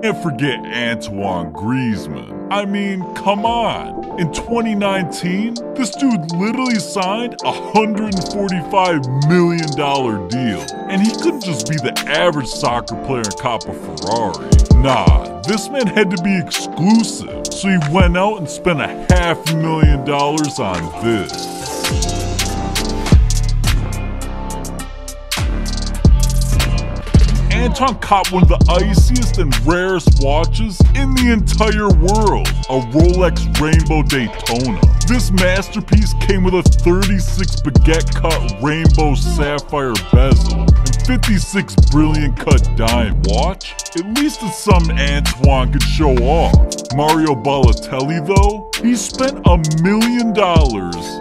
Can't forget Antoine Griezmann. I mean, come on. In 2019, this dude literally signed a $145 million deal. And he couldn't just be the average soccer player and cop a Ferrari. Nah, this man had to be exclusive. So he went out and spent $500,000 on this. Anton copped one of the iciest and rarest watches in the entire world, a Rolex Rainbow Daytona. This masterpiece came with a 36 baguette cut rainbow sapphire bezel and 56 brilliant cut diamond. Watch? At least it's something Antoine could show off. Mario Balotelli though, he spent $1 million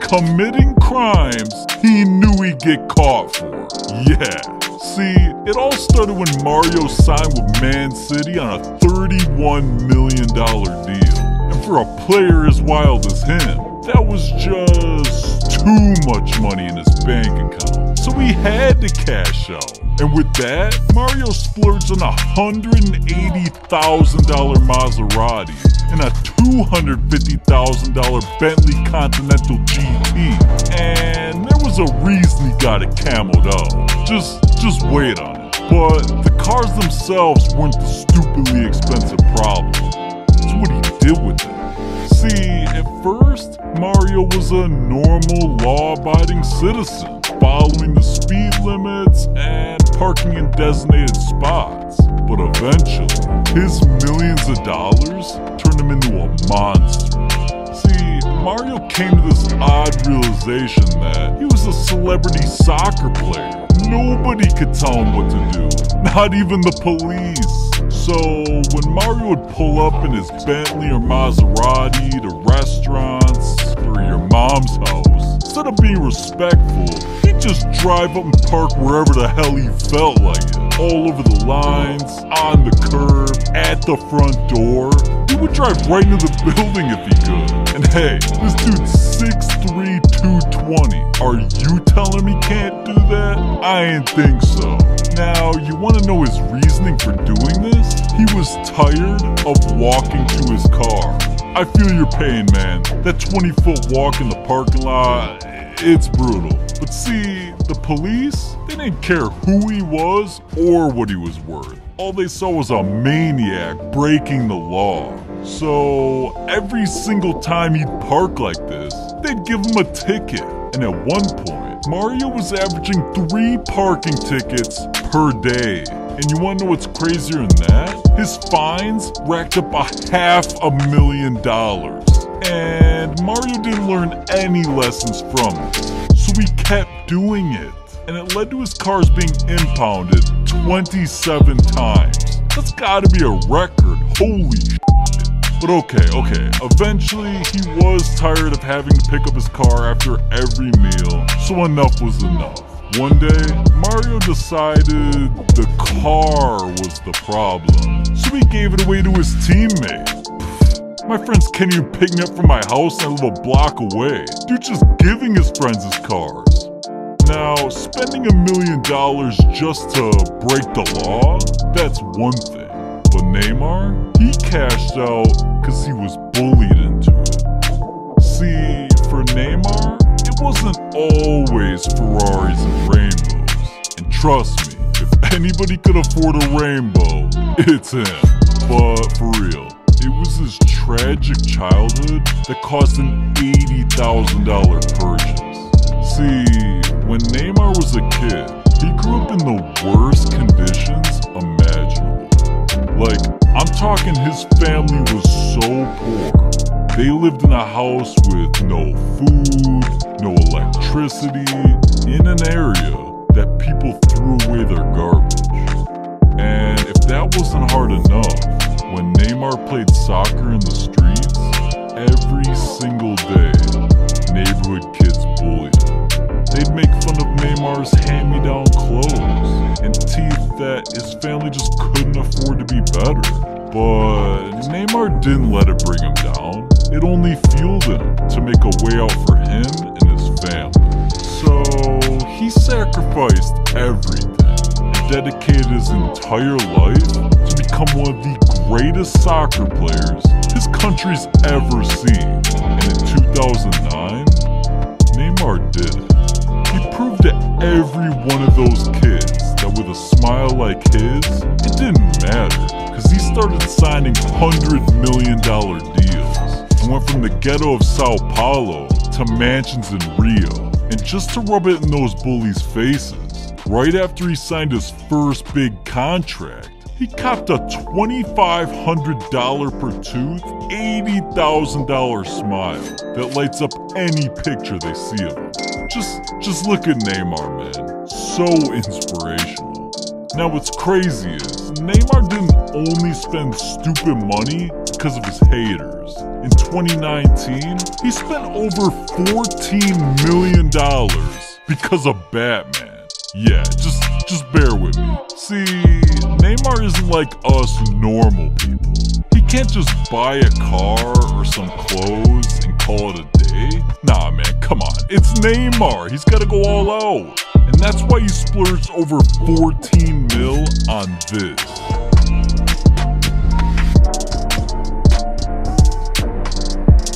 committing crimes he knew he'd get caught for. Yeah. See, it all started when Mario signed with Man City on a $31 million deal. And for a player as wild as him, that was just too much money in his bank account. So he had to cash out. And with that, Mario splurged on a $180,000 Maserati and a $250,000 Bentley Continental GT. And there was a reason he got it camoed out. Just wait on it. But the cars themselves weren't the stupidly expensive problem. It's what he did with it. See, at first, Mario was a normal, law-abiding citizen, following the speed limits and parking in designated spots. But eventually, his millions of dollars turned him into a monster. See, Mario came to this odd realization that he was a celebrity soccer player. Nobody could tell him what to do, not even the police. So when Mario would pull up in his Bentley or Maserati to restaurants or your mom's house, instead of being respectful, he'd just drive up and park wherever the hell he felt like it. All over the lines, on the curb, at the front door. He would drive right into the building if he could. And hey, this dude's 6'3", 220. Are you telling me he can't do that? I ain't think so. Now, you want to know his reasoning for doing this? He was tired of walking to his car. I feel your pain, man. That 20-foot walk in the parking lot, it's brutal. But see, the police, they didn't care who he was or what he was worth. All they saw was a maniac breaking the law. So every single time he'd park like this, they'd give him a ticket. And at one point, Mario was averaging 3 parking tickets per day. And you wanna know what's crazier than that? His fines racked up $500,000. And Mario didn't learn any lessons from it. So he kept doing it. And it led to his cars being impounded 27 times. That's gotta be a record, holy shit. But okay, eventually he was tired of having to pick up his car after every meal, so enough was enough. One day, Mario decided the car was the problem, so he gave it away to his teammate. My friends can't even pick me up from my house and I live a block away. Dude just giving his friends his cars. Now, spending $1 million just to break the law, that's one thing. But Neymar, he cashed out because he was bullied into it. See, for Neymar, it wasn't always Ferraris and rainbows. And trust me, if anybody could afford a rainbow, it's him. But for real, it was his tragic childhood that caused an $80,000 purchase. See, when Neymar was a kid, he grew up in the worst conditions imaginable. Like, I'm talking his family was so poor. They lived in a house with no food, no electricity, in an area that people threw away their garbage. And if that wasn't hard enough, when Neymar played soccer in the streets, every single day, neighborhood kids bullied him. They'd make fun of Neymar's hand-me-down clothes and teeth that his family just couldn't afford to be better. But Neymar didn't let it bring him down. It only fueled him to make a way out for him and his family. So he sacrificed everything and dedicated his entire life to become one of the greatest soccer players his country's ever seen. And in 2009, Neymar did it. He proved to every one of those kids that with a smile like his, it didn't matter, because he started signing $100 million deals and went from the ghetto of Sao Paulo to mansions in Rio. And just to rub it in those bullies' faces, right after he signed his first big contract, he copped a $2,500 per tooth, $80,000 smile that lights up any picture they see of him. Just look at Neymar, man. So inspirational. Now what's crazy is, Neymar didn't only spend stupid money because of his haters. In 2019, he spent over $14 million because of Batman. Yeah, just bear with me. See, Neymar isn't like us normal people. He can't just buy a car or some clothes and call it a day. Nah, man, come on. It's Neymar. He's gotta go all out. And that's why he splurged over 14 mil on this.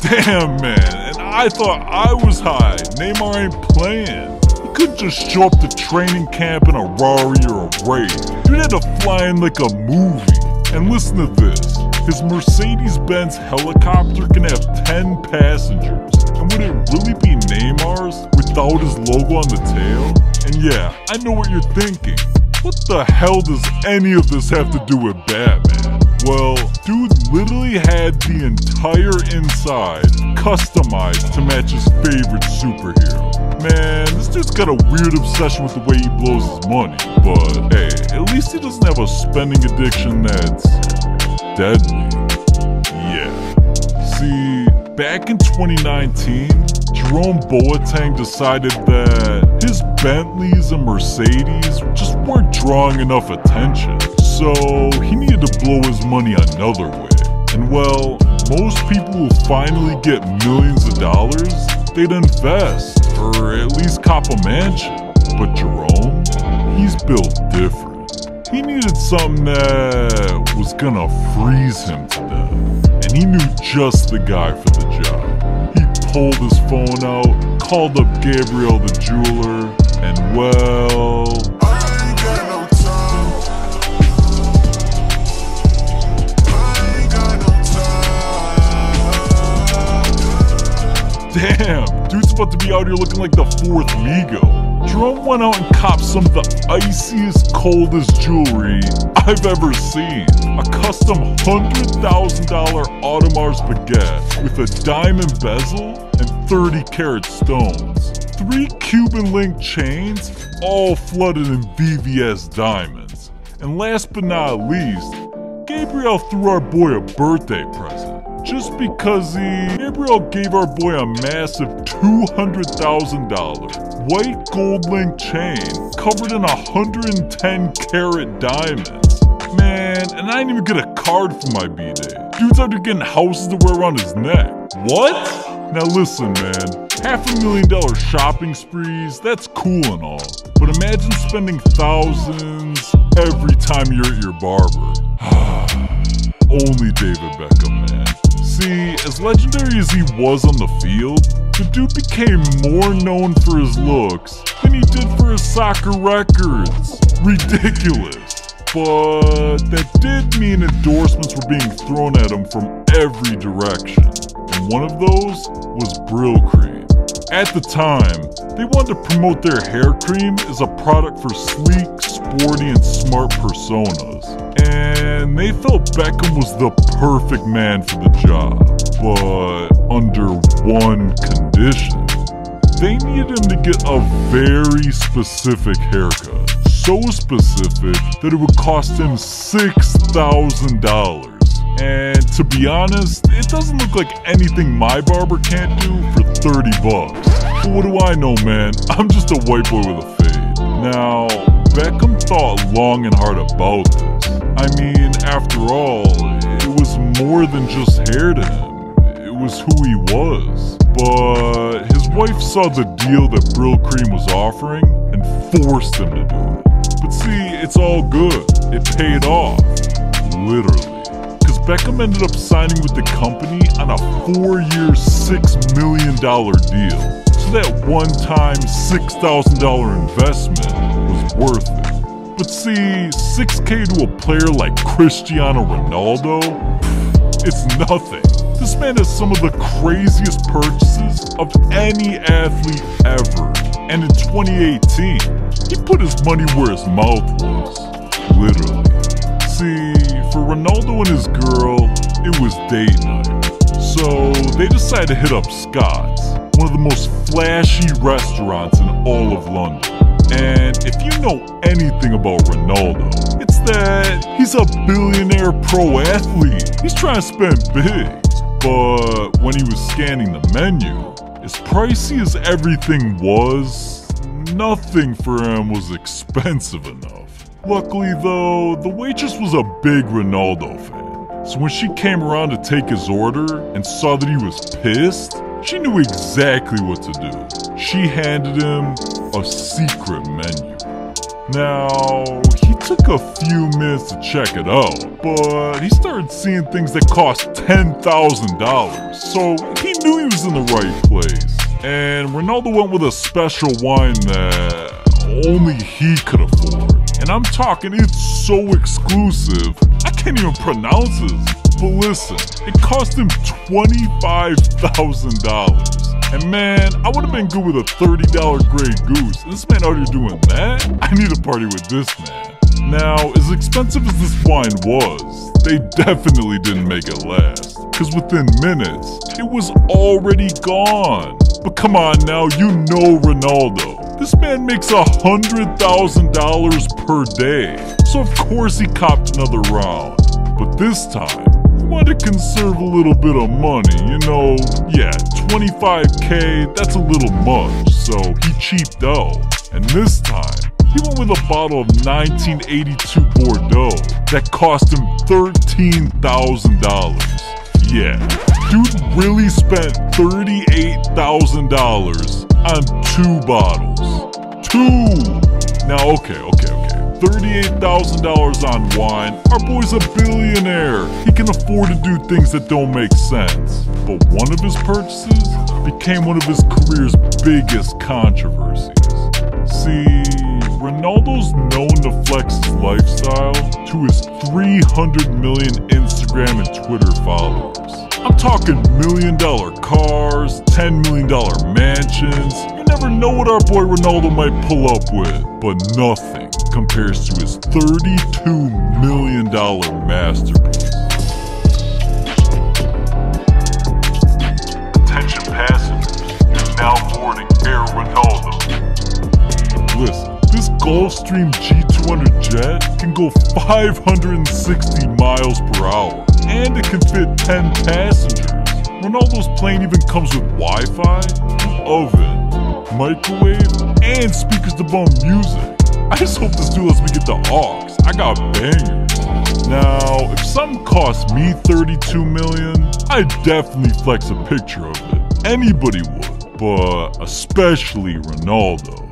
Damn, man. And I thought I was high. Neymar ain't playing. He couldn't just show up to training camp in a Rari or a Wraith. Dude had to fly in like a movie. And listen to this. His Mercedes-Benz helicopter can have 10 passengers. And would it really be Neymar's without his logo on the tail? And yeah, I know what you're thinking. What the hell does any of this have to do with Batman? Well, dude literally had the entire inside customized to match his favorite superhero. Man, this dude's got a weird obsession with the way he blows his money. But hey, at least he doesn't have a spending addiction that's deadly. Yeah. See, back in 2019, Jerome Boateng decided that his Bentleys and Mercedes just weren't drawing enough attention. So he needed to blow his money another way. And well, most people who finally get millions of dollars, they'd invest, or at least cop a mansion. But Jerome, he's built different. He needed something that was gonna freeze him to death. And he knew just the guy for the job. He pulled his phone out, called up Gabriel the jeweler, and well... Damn, dude's about to be out here looking like the fourth Migo. Jerome went out and copped some of the iciest, coldest jewelry I've ever seen. A custom $100,000 Audemars baguette with a diamond bezel and 30-carat stones. 3 Cuban link chains, all flooded in VVS diamonds. And last but not least, Gabriel threw our boy a birthday present. Just because Gabriel gave our boy a massive $200,000 white gold link chain covered in 110-carat diamonds. Man, and I didn't even get a card for my B-Day. Dude's out here getting houses to wear around his neck. What? Now listen, man. $500,000 shopping sprees, that's cool and all. But imagine spending thousands every time you're at your barber. Only David Beckham, man. See, as legendary as he was on the field, the dude became more known for his looks than he did for his soccer records. Ridiculous. But that did mean endorsements were being thrown at him from every direction. And one of those was Brill Cream. At the time, they wanted to promote their hair cream as a product for sleek, sporty, and smart personas. And they felt Beckham was the perfect man for the job. But under one condition. They needed him to get a very specific haircut. So specific that it would cost him $6,000. And to be honest, it doesn't look like anything my barber can't do for 30 bucks. But what do I know, man? I'm just a white boy with a fade. Now, Beckham thought long and hard about this. I mean, after all, it was more than just hair to him. It was who he was. But his wife saw the deal that Brill Cream was offering and forced him to do it. But see, it's all good. It paid off. Literally. Beckham ended up signing with the company on a 4-year, $6 million deal. So that one-time $6,000 investment was worth it. But see, $6K to a player like Cristiano Ronaldo? It's nothing. This man has some of the craziest purchases of any athlete ever. And in 2018, he put his money where his mouth was. Literally. See, for Ronaldo and his girl, it was date night. So they decided to hit up Scott's, one of the most flashy restaurants in all of London. And if you know anything about Ronaldo, it's that he's a billionaire pro athlete. He's trying to spend big. But when he was scanning the menu, as pricey as everything was, nothing for him was expensive enough. Luckily though, the waitress was a big Ronaldo fan. So when she came around to take his order and saw that he was pissed, she knew exactly what to do. She handed him a secret menu. Now, he took a few minutes to check it out, but he started seeing things that cost $10,000, so he knew he was in the right place. And Ronaldo went with a special wine that only he could afford. And I'm talking, it's so exclusive, I can't even pronounce it. But listen, it cost him $25,000. And man, I would have been good with a $30 Grey Goose. And this man out here doing that? I need a party with this man. Now, as expensive as this wine was, they definitely didn't make it last. Because within minutes, it was already gone. But come on now, you know Ronaldo. This man makes $100,000 per day. So of course he copped another round. But this time, he wanted to conserve a little bit of money, you know. Yeah, 25K, that's a little much, so he cheaped out. And this time, he went with a bottle of 1982 Bordeaux that cost him $13,000. Yeah, dude really spent $38,000 on 2 bottles. 2! Now, okay. $38,000 on wine. Our boy's a billionaire. He can afford to do things that don't make sense. But one of his purchases became one of his career's biggest controversies. See, Ronaldo's known to flex his lifestyle to his 300 million Instagram and Twitter followers. I'm talking $1 million cars, $10 million mansions. You never know what our boy Ronaldo might pull up with, but nothing compares to his $32 million masterpiece. Attention passengers, you're now boarding Air Ronaldo. Listen, this Gulfstream G200 jet can go 560 miles per hour, and it can fit 10 passengers. Ronaldo's plane even comes with Wi-Fi, an oven, microwave, and speakers to bump music. I just hope this dude lets me get the aux. I got bangers. Now, if something cost me $32 million, I'd definitely flex a picture of it. Anybody would, but especially Ronaldo.